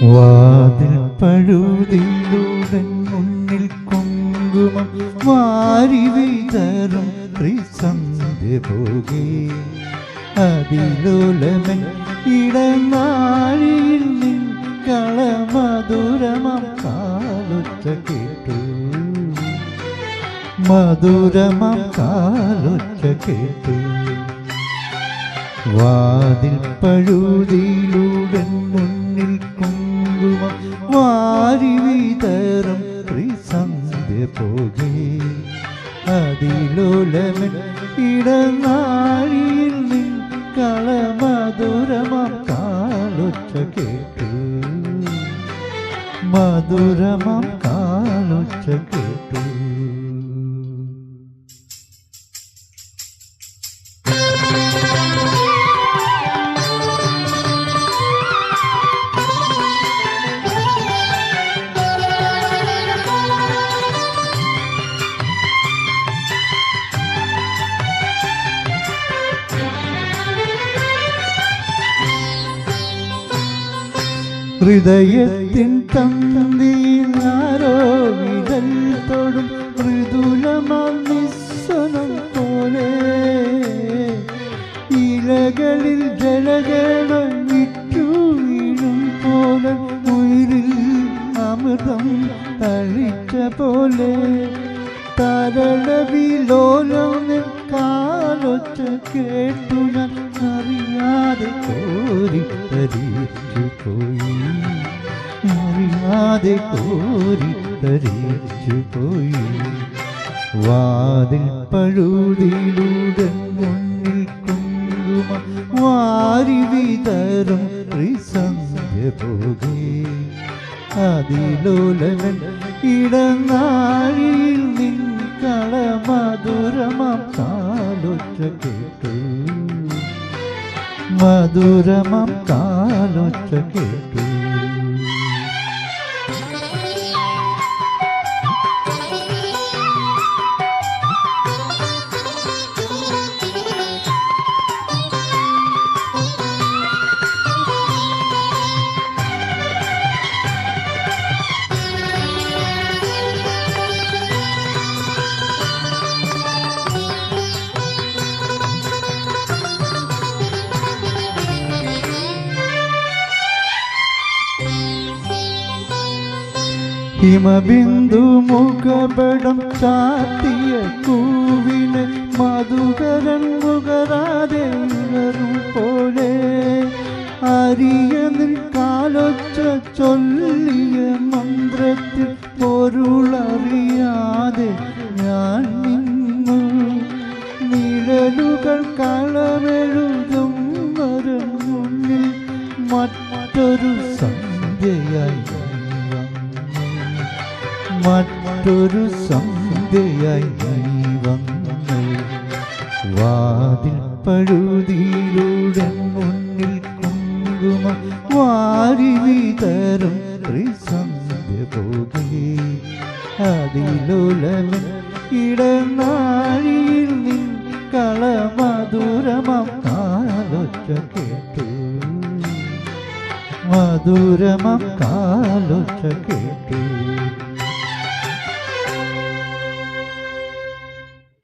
വാതിൽ പഴുതിലൂടെ മുന്നിൽ കുങ്കുമം വാരി വിതറും ത്രിസന്ധ്യ പോകെ അതിലോലമൻ ഇടനാഴിയിൽ നിൻ കളമധുരമം കാലൊച്ച കേട്ടു മധുരമം കാലൊച്ച കേട്ടു വാതിൽ പഴുതിലൂടെ മുന്നിൽ കുങ്കുമം വാരി വിതറും ത്രിസന്ധ്യ പോകെ അതിലോലമൻ ഇടനാഴിയിൽ നിൻ കളമധുരമം കാലൊച്ച കേട്ടു മധുരമം കാലൊച്ച കേട്ടു. ഹൃദയത്തിൻ തന്തിയിൽ ആരോ വിരൽ തൊടും മൃദുലമാം നിസ്വനം പോലെ ഇലകളിൽ ജലഗണം വിറ്റു വീഴും പോലെ ഉയിരിൽ അമൃതം തളിച്ച പോലെ തരളവിലോലം കാലൊച്ച കേട്ടു ഞാൻ അറിയാതെ കോരിത്തരിച്ചു പോയി അറിയാതെ കോരിത്തരിച്ചു പോയി. വാതിൽ പഴുതിലൂടെ മുന്നിൽ കുങ്കുമം വാരി വിതറും ത്രിസന്ധ്യ പോകെ അതിലോലമൻ ഇടനാഴിയിൽ നിൻ കളമധുരമം കാലൊച്ച കേട്ടു മധുരമം കാലൊച്ച കേട്ടു. ഹിമബിന്ദു മുഖപടം ചാത്തിയ കൂവിനെ മധുകരൻ മുഖരാതെ ഉണരും പോലെ അരിയനിൽ കാലൊച്ച ചൊല്ലിയ മന്ത്രത്തിൽ പൊരുളറിയാതെ ഞാൻ നിന്നു നിഴലുകൾ കളമെഴുതും വരും മുന്നിൽ മറ്റൊരു സന്ധ്യയായി മറ്റൊരു സന്ധ്യയായി വന്നു. വാതിൽ പഴുതിയിലൂടെ മുന്നിൽ കുങ്കുമം വാരി വിതറും ത്രിസന്ധ്യ പോകെ അതിലോലമൻ ഇടനാഴിയിൽ നിൻ കളമധുരമം കാലൊച്ച കേട്ടു മധുരമം കാലൊച്ച കേട്ടു.